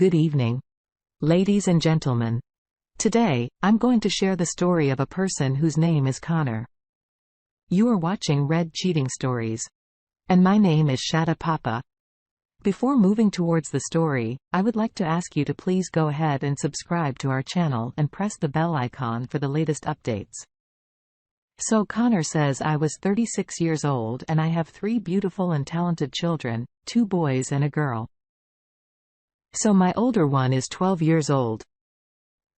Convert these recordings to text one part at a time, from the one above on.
Good evening, ladies and gentlemen. Today, I'm going to share the story of a person whose name is Connor. You are watching Red Cheating Stories. And my name is Shatta Papa. Before moving towards the story, I would like to ask you to please go ahead and subscribe to our channel and press the bell icon for the latest updates. So Connor says, I was 36 years old and I have 3 beautiful and talented children, 2 boys and a girl. So my older one is 12 years old.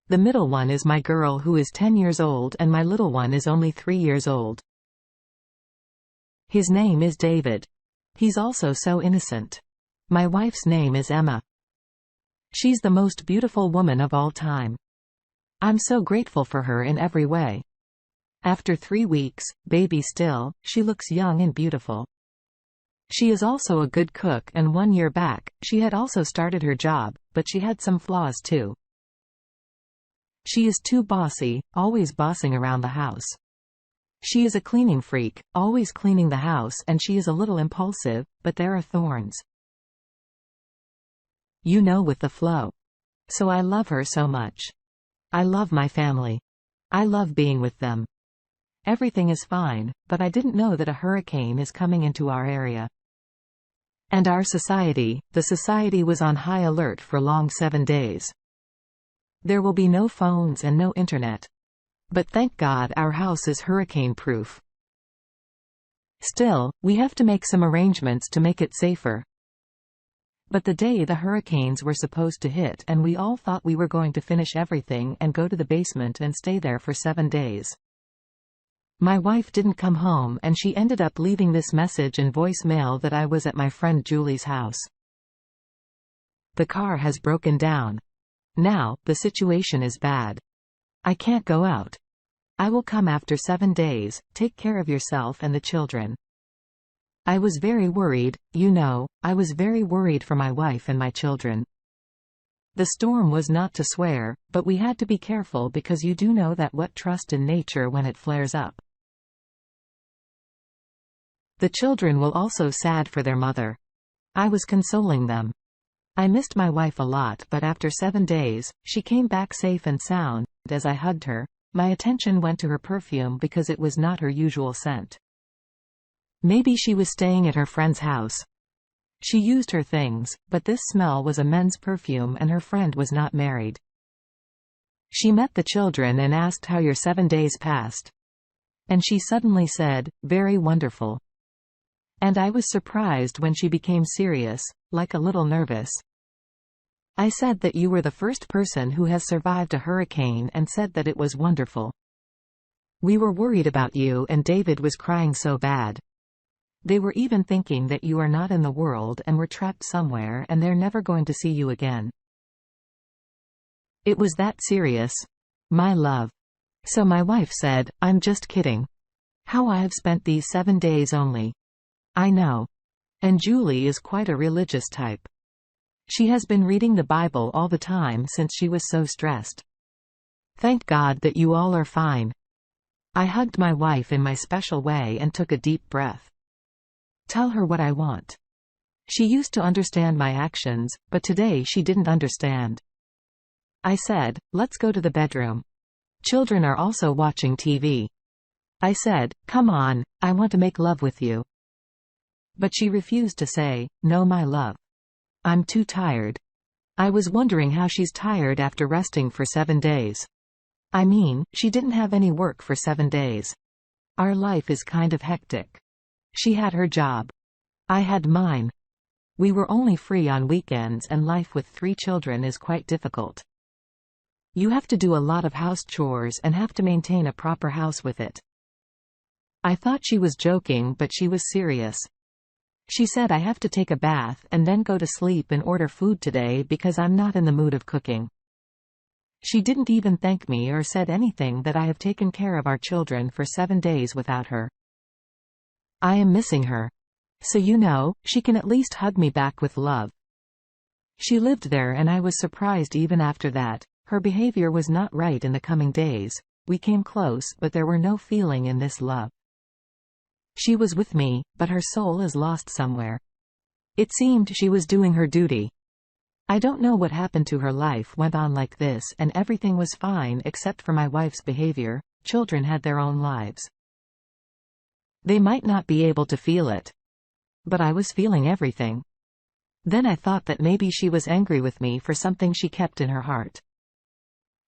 The middle one is my girl who is 10 years old and my little one is only 3 years old. His name is David. He's also so innocent. My wife's name is Emma. She's the most beautiful woman of all time. I'm so grateful for her in every way. After 3 weeks, baby still, she looks young and beautiful. She is also a good cook, and 1 year back, she had also started her job, but she had some flaws too. She is too bossy, always bossing around the house. She is a cleaning freak, always cleaning the house, and she is a little impulsive, but there are thorns. You know, with the flow. So I love her so much. I love my family. I love being with them. Everything is fine, but I didn't know that a hurricane is coming into our area. And our society, the society was on high alert for long 7 days. There will be no phones and no internet. But thank God our house is hurricane-proof. Still, we have to make some arrangements to make it safer. But the day the hurricanes were supposed to hit, and we all thought we were going to finish everything and go to the basement and stay there for 7 days. My wife didn't come home and she ended up leaving this message and voicemail that I was at my friend Julie's house. The car has broken down. Now, the situation is bad. I can't go out. I will come after 7 days, take care of yourself and the children. I was very worried, you know, I was very worried for my wife and my children. The storm was not to swear, but we had to be careful because you do know that what trust in nature when it flares up. The children will also sad for their mother. I was consoling them. I missed my wife a lot, but after 7 days, she came back safe and sound. As I hugged her, my attention went to her perfume because it was not her usual scent. Maybe she was staying at her friend's house. She used her things, but this smell was a men's perfume and her friend was not married. She met the children and asked how your 7 days passed. And she suddenly said, very wonderful. And I was surprised when she became serious, like a little nervous. I said that you were the first person who has survived a hurricane and said that it was wonderful. We were worried about you and David was crying so bad. They were even thinking that you are not in the world and were trapped somewhere and they're never going to see you again. It was that serious. My love. So my wife said, I'm just kidding. How I have spent these 7 days only. I know. And Julie is quite a religious type. She has been reading the Bible all the time since she was so stressed. Thank God that you all are fine. I hugged my wife in my special way and took a deep breath. Tell her what I want. She used to understand my actions, but today she didn't understand. I said, let's go to the bedroom. Children are also watching TV. I said, come on, I want to make love with you. But she refused to say, no my love. I'm too tired. I was wondering how she's tired after resting for 7 days. I mean, she didn't have any work for 7 days. Our life is kind of hectic. She had her job. I had mine. We were only free on weekends and life with 3 children is quite difficult. You have to do a lot of house chores and have to maintain a proper house with it. I thought she was joking, but she was serious. She said I have to take a bath and then go to sleep and order food today because I'm not in the mood of cooking. She didn't even thank me or said anything that I have taken care of our children for 7 days without her. I am missing her. So you know, she can at least hug me back with love. She lived there and I was surprised even after that. Her behavior was not right in the coming days. We came close, but there were no feeling in this love. She was with me, but her soul is lost somewhere. It seemed she was doing her duty. I don't know what happened to her. Life went on like this and everything was fine except for my wife's behavior. Children had their own lives. They might not be able to feel it. But I was feeling everything. Then I thought that maybe she was angry with me for something she kept in her heart.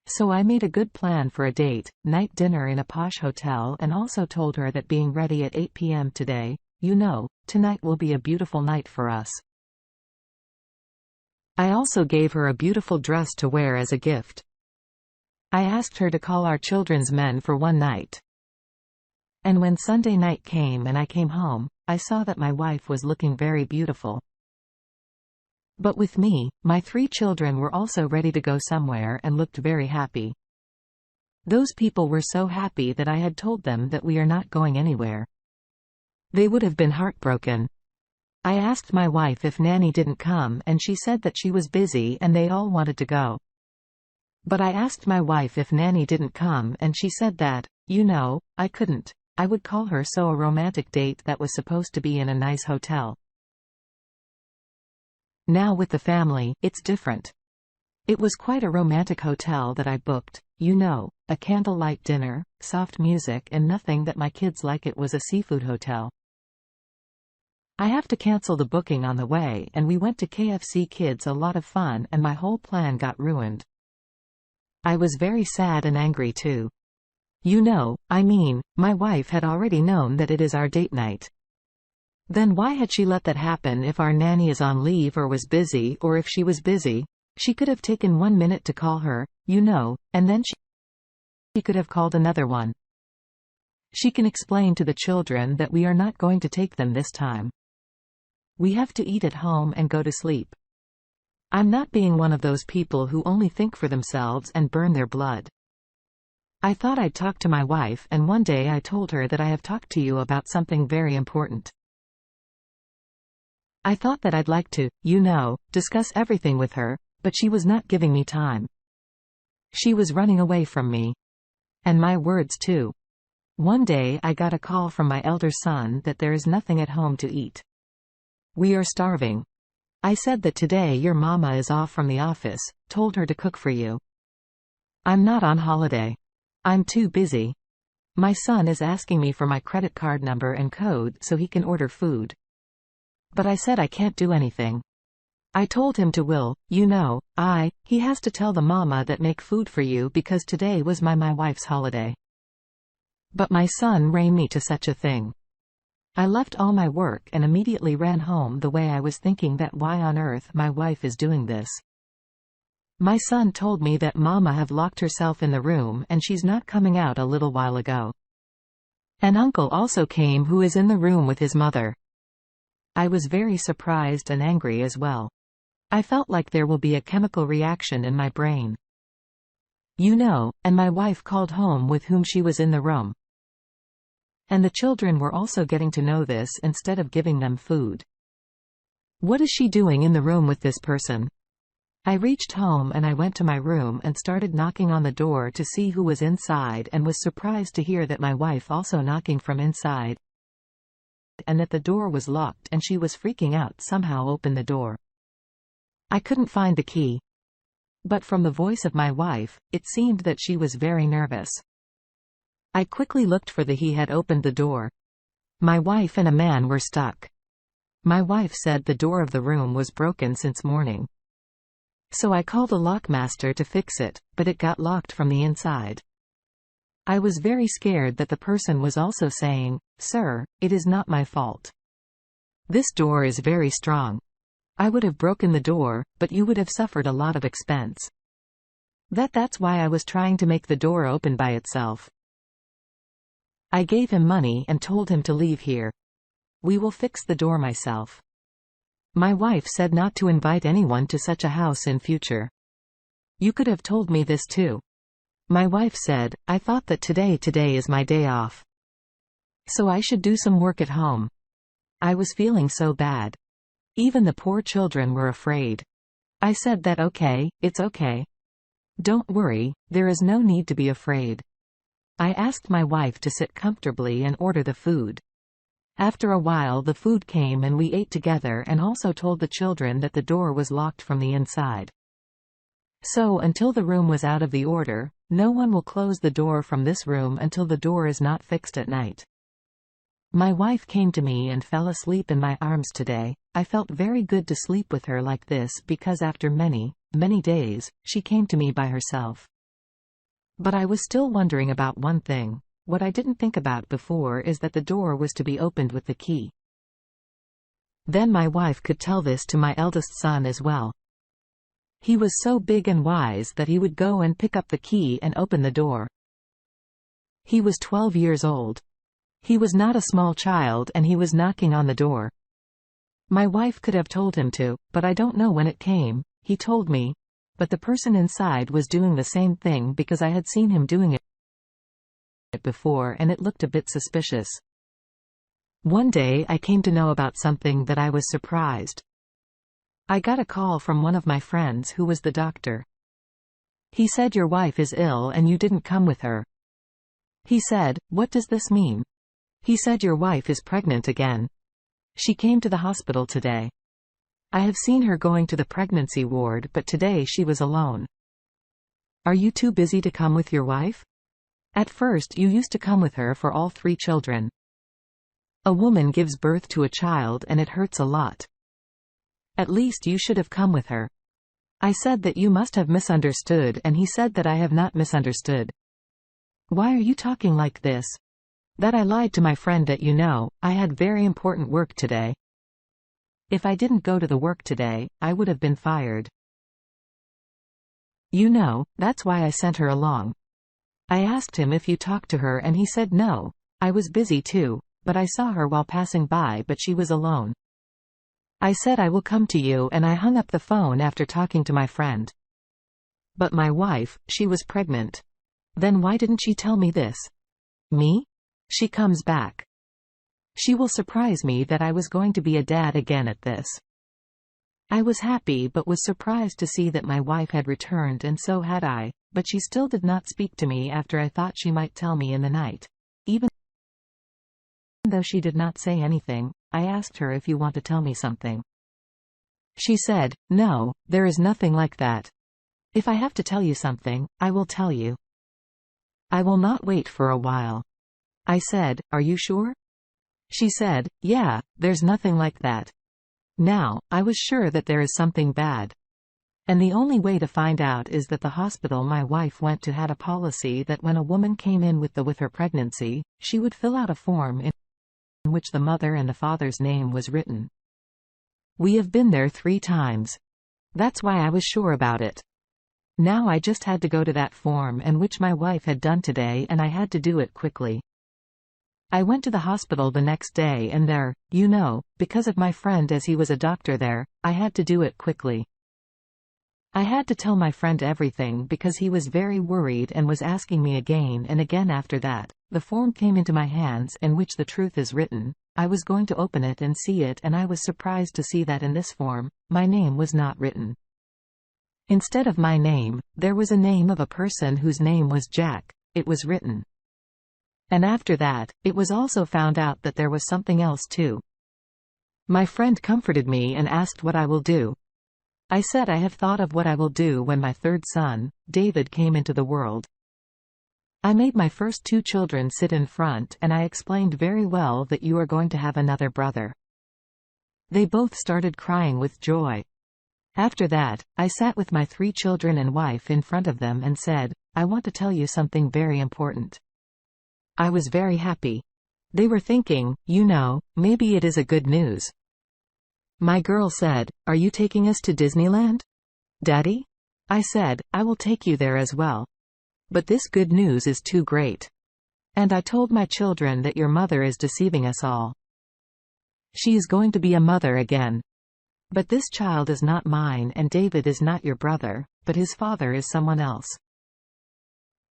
So I made a good plan for a date, night dinner in a posh hotel, and also told her that being ready at 8 p.m. today, tonight will be a beautiful night for us. I also gave her a beautiful dress to wear as a gift. I asked her to call our children's men for one night. And when Sunday night came and I came home, I saw that my wife was looking very beautiful. But with me, my 3 children were also ready to go somewhere and looked very happy. Those people were so happy that I had told them that we are not going anywhere. They would have been heartbroken. I asked my wife if Nanny didn't come and she said that she was busy and they all wanted to go. But I asked my wife if Nanny didn't come and she said that, I couldn't. I would call her so a romantic date that was supposed to be in a nice hotel. Now with the family, it's different. It was quite a romantic hotel that I booked, a candlelight dinner, soft music and nothing that my kids like. It was a seafood hotel. I have to cancel the booking on the way and we went to KFC. Kids, a lot of fun, and my whole plan got ruined. I was very sad and angry too. My wife had already known that it is our date night. Then why had she let that happen? If our nanny is on leave or was busy, or if she was busy, she could have taken 1 minute to call her, and then she could have called another one. She can explain to the children that we are not going to take them this time. We have to eat at home and go to sleep. I'm not being one of those people who only think for themselves and burn their blood. I thought I'd talk to my wife, and one day I told her that I have talked to you about something very important. I thought that I'd like to, discuss everything with her, but she was not giving me time. She was running away from me. And my words too. One day I got a call from my elder son that there is nothing at home to eat. We are starving. I said that today your mama is off from the office, told her to cook for you. I'm not on holiday. I'm too busy. My son is asking me for my credit card number and code so he can order food. But I said I can't do anything. I told him to he has to tell the mama that make food for you because today was my wife's holiday. But my son ran me to such a thing. I left all my work and immediately ran home. The way I was thinking that why on earth my wife is doing this. My son told me that mama have locked herself in the room and she's not coming out a little while ago. An uncle also came who is in the room with his mother. I was very surprised and angry as well. I felt like there will be a chemical reaction in my brain. And my wife called home with whom she was in the room. And the children were also getting to know this instead of giving them food. What is she doing in the room with this person? I reached home and I went to my room and started knocking on the door to see who was inside, and was surprised to hear that my wife also knocking from inside, and that the door was locked, and she was freaking out. Somehow opened the door. I couldn't find the key. But from the voice of my wife, it seemed that she was very nervous. I quickly looked for the he had opened the door. My wife and a man were stuck. My wife said the door of the room was broken since morning. So I called a lockmaster to fix it, but it got locked from the inside. I was very scared that the person was also saying, "Sir, it is not my fault. This door is very strong. I would have broken the door, but you would have suffered a lot of expense." That's why I was trying to make the door open by itself. I gave him money and told him to leave here. We will fix the door myself. My wife said not to invite anyone to such a house in future. You could have told me this too. My wife said, I thought that today is my day off. So I should do some work at home. I was feeling so bad. Even the poor children were afraid. I said that okay, it's okay. Don't worry, there is no need to be afraid. I asked my wife to sit comfortably and order the food. After a while the food came and we ate together, and also told the children that the door was locked from the inside. So until the room was out of the order, no one will close the door from this room until the door is not fixed at night. My wife came to me and fell asleep in my arms today. I felt very good to sleep with her like this because after many, many days, she came to me by herself. But I was still wondering about one thing. What I didn't think about before is that the door was to be opened with the key. Then my wife could tell this to my eldest son as well. He was so big and wise that he would go and pick up the key and open the door. He was 12 years old. He was not a small child and he was knocking on the door. My wife could have told him to, but I don't know when it came, he told me. But the person inside was doing the same thing because I had seen him doing it before and it looked a bit suspicious. One day I came to know about something that I was surprised. I got a call from one of my friends who was the doctor. He said your wife is ill and you didn't come with her. He said, what does this mean? He said your wife is pregnant again. She came to the hospital today. I have seen her going to the pregnancy ward, but today she was alone. Are you too busy to come with your wife? At first you used to come with her for all 3 children. A woman gives birth to a child and it hurts a lot. At least you should have come with her. I said that you must have misunderstood and he said that I have not misunderstood. Why are you talking like this? That I lied to my friend that I had very important work today. If I didn't go to the work today, I would have been fired. That's why I sent her along. I asked him if you talked to her and he said no. I was busy too, but I saw her while passing by but she was alone. I said I will come to you and I hung up the phone after talking to my friend. But my wife, she was pregnant. Then why didn't she tell me this? Me? She comes back. She will surprise me that I was going to be a dad again at this. I was happy but was surprised to see that my wife had returned and so had I, but she still did not speak to me after I thought she might tell me in the night. Even though she did not say anything, I asked her if you want to tell me something. She said, no, there is nothing like that. If I have to tell you something, I will tell you. I will not wait for a while. I said, are you sure? She said, yeah, there's nothing like that. Now, I was sure that there is something bad. And the only way to find out is that the hospital my wife went to had a policy that when a woman came in with her pregnancy, she would fill out a form in which the mother and the father's name was written. We have been there 3 times. That's why I was sure about it. Now I just had to go to that form and which my wife had done today and I had to do it quickly. I went to the hospital the next day and there, because of my friend as he was a doctor there, I had to do it quickly. I had to tell my friend everything because he was very worried and was asking me again and again after that. The form came into my hands in which the truth is written. I was going to open it and see it and I was surprised to see that in this form, my name was not written. Instead of my name, there was a name of a person whose name was Jack. It was written. And after that, it was also found out that there was something else too. My friend comforted me and asked what I will do. I said I have thought of what I will do when my 3rd son, David, came into the world. I made my first 2 children sit in front and I explained very well that you are going to have another brother. They both started crying with joy. After that, I sat with my 3 children and wife in front of them and said, I want to tell you something very important. I was very happy. They were thinking, maybe it is a good news. My girl said, are you taking us to Disneyland? Daddy? I said, I will take you there as well. But this good news is too great. And I told my children that your mother is deceiving us all. She is going to be a mother again. But this child is not mine and David is not your brother, but his father is someone else.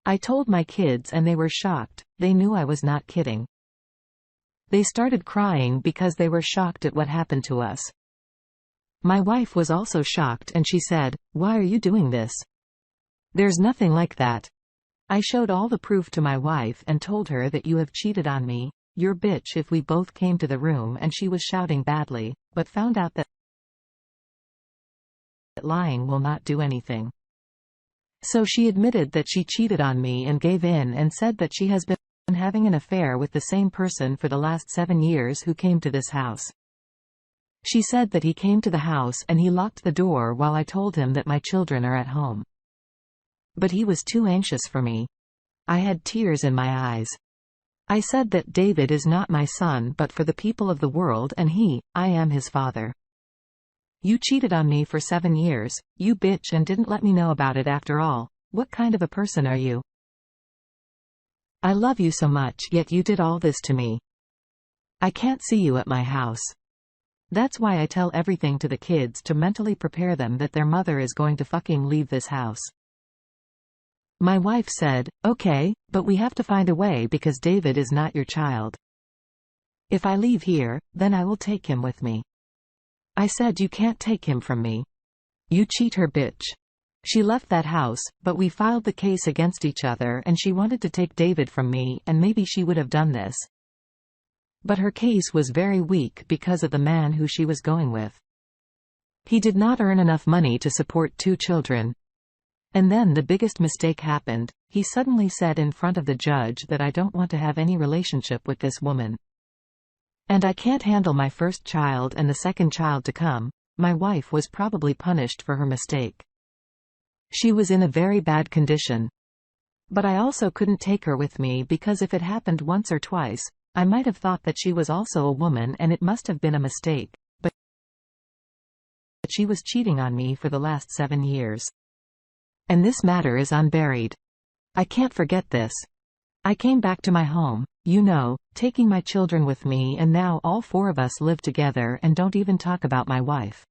I told my kids and they were shocked. They knew I was not kidding. They started crying because they were shocked at what happened to us. My wife was also shocked and she said, why are you doing this? There's nothing like that. I showed all the proof to my wife and told her that you have cheated on me. "You're bitch," if we both came to the room and she was shouting badly, but found out that lying will not do anything. So she admitted that she cheated on me and gave in and said that she has been having an affair with the same person for the last 7 years who came to this house. She said that he came to the house and he locked the door while I told him that my children are at home. But he was too anxious for me. I had tears in my eyes. I said that David is not my son but for the people of the world and I am his father. You cheated on me for 7 years, you bitch, and didn't let me know about it after all. What kind of a person are you? I love you so much, yet you did all this to me. I can't see you at my house. That's why I tell everything to the kids to mentally prepare them that their mother is going to fucking leave this house. My wife said, "Okay, but we have to find a way because David is not your child. If I leave here, then I will take him with me." I said, "You can't take him from me. You cheat her, bitch." She left that house, but we filed the case against each other and she wanted to take David from me, and maybe she would have done this. But her case was very weak because of the man who she was going with. He did not earn enough money to support 2 children. And then the biggest mistake happened. He suddenly said in front of the judge that I don't want to have any relationship with this woman. And I can't handle my first child and the second child to come. My wife was probably punished for her mistake. She was in a very bad condition. But I also couldn't take her with me because if it happened once or twice, I might have thought that she was also a woman and it must have been a mistake. But she was cheating on me for the last 7 years. And this matter is unburied. I can't forget this. I came back to my home, taking my children with me, and now all 4 of us live together and don't even talk about my wife.